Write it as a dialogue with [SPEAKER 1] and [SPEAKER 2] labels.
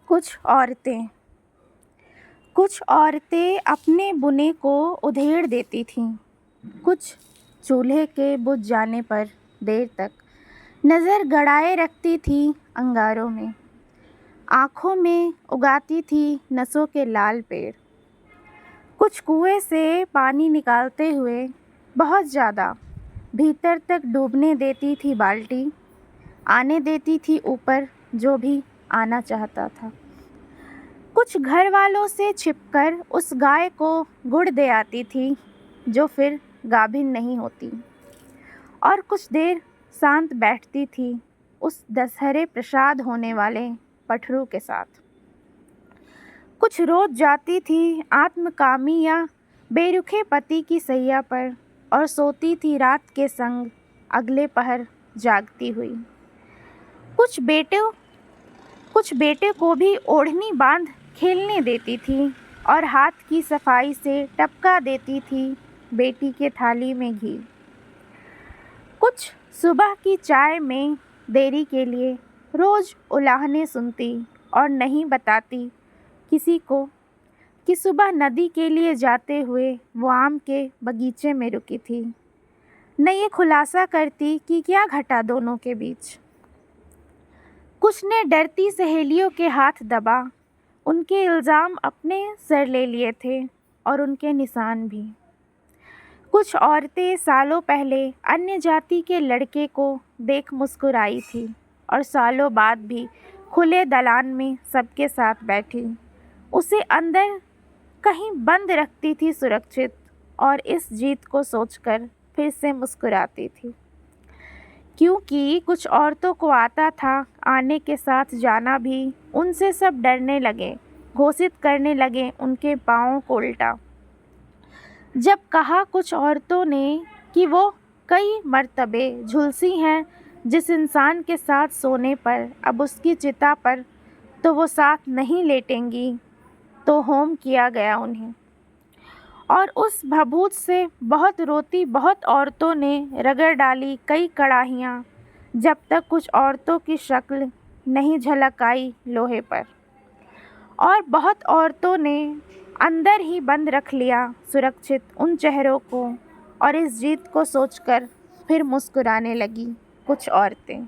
[SPEAKER 1] कुछ औरतें अपने बुने को उधेड़ देती थीं, कुछ चूल्हे के बुझ जाने पर देर तक नज़र गड़ाए रखती थीं अंगारों में, आँखों में उगाती थी नसों के लाल पेड़। कुछ कुएं से पानी निकालते हुए बहुत ज़्यादा भीतर तक डूबने देती थी बाल्टी, आने देती थी ऊपर जो भी आना चाहता था। कुछ घर वालों से छिपकर उस गाय को गुड़ दे आती थी जो फिर गाभिन नहीं होती, और कुछ देर शांत बैठती थी उस दशहरे प्रसाद होने वाले पठरू के साथ। कुछ रोज जाती थी आत्मकामी या बेरुखे पति की सैया पर और सोती थी रात के संग अगले पहर जागती हुई। कुछ बेटे को भी ओढ़नी बांध खेलने देती थी और हाथ की सफाई से टपका देती थी बेटी के थाली में घी। कुछ सुबह की चाय में देरी के लिए रोज उलाहने सुनती और नहीं बताती किसी को कि सुबह नदी के लिए जाते हुए वो आम के बगीचे में रुकी थी, न ये खुलासा करती कि क्या घटा दोनों के बीच। कुछ ने डरती सहेलियों के हाथ दबा उनके इल्ज़ाम अपने सर ले लिए थे और उनके निशान भी। कुछ औरतें सालों पहले अन्य जाति के लड़के को देख मुस्कुराई थी और सालों बाद भी खुले दलान में सबके साथ बैठी उसे अंदर कहीं बंद रखती थी सुरक्षित, और इस जीत को सोचकर फिर से मुस्कुराती थी, क्योंकि कुछ औरतों को आता था आने के साथ जाना भी। उनसे सब डरने लगे, घोषित करने लगे उनके पाँवों को उल्टा। जब कहा कुछ औरतों ने कि वो कई मर्तबे झुलसी हैं जिस इंसान के साथ सोने पर अब उसकी चिता पर तो वो साथ नहीं लेटेंगी, तो होम किया गया उन्हें। और उस भभूत से बहुत रोती बहुत औरतों ने रगड़ डाली कई कड़ाहियाँ, जब तक कुछ औरतों की शक्ल नहीं झलक आई लोहे पर, और बहुत औरतों ने अंदर ही बंद रख लिया सुरक्षित उन चेहरों को, और इस जीत को सोचकर फिर मुस्कुराने लगी कुछ औरतें।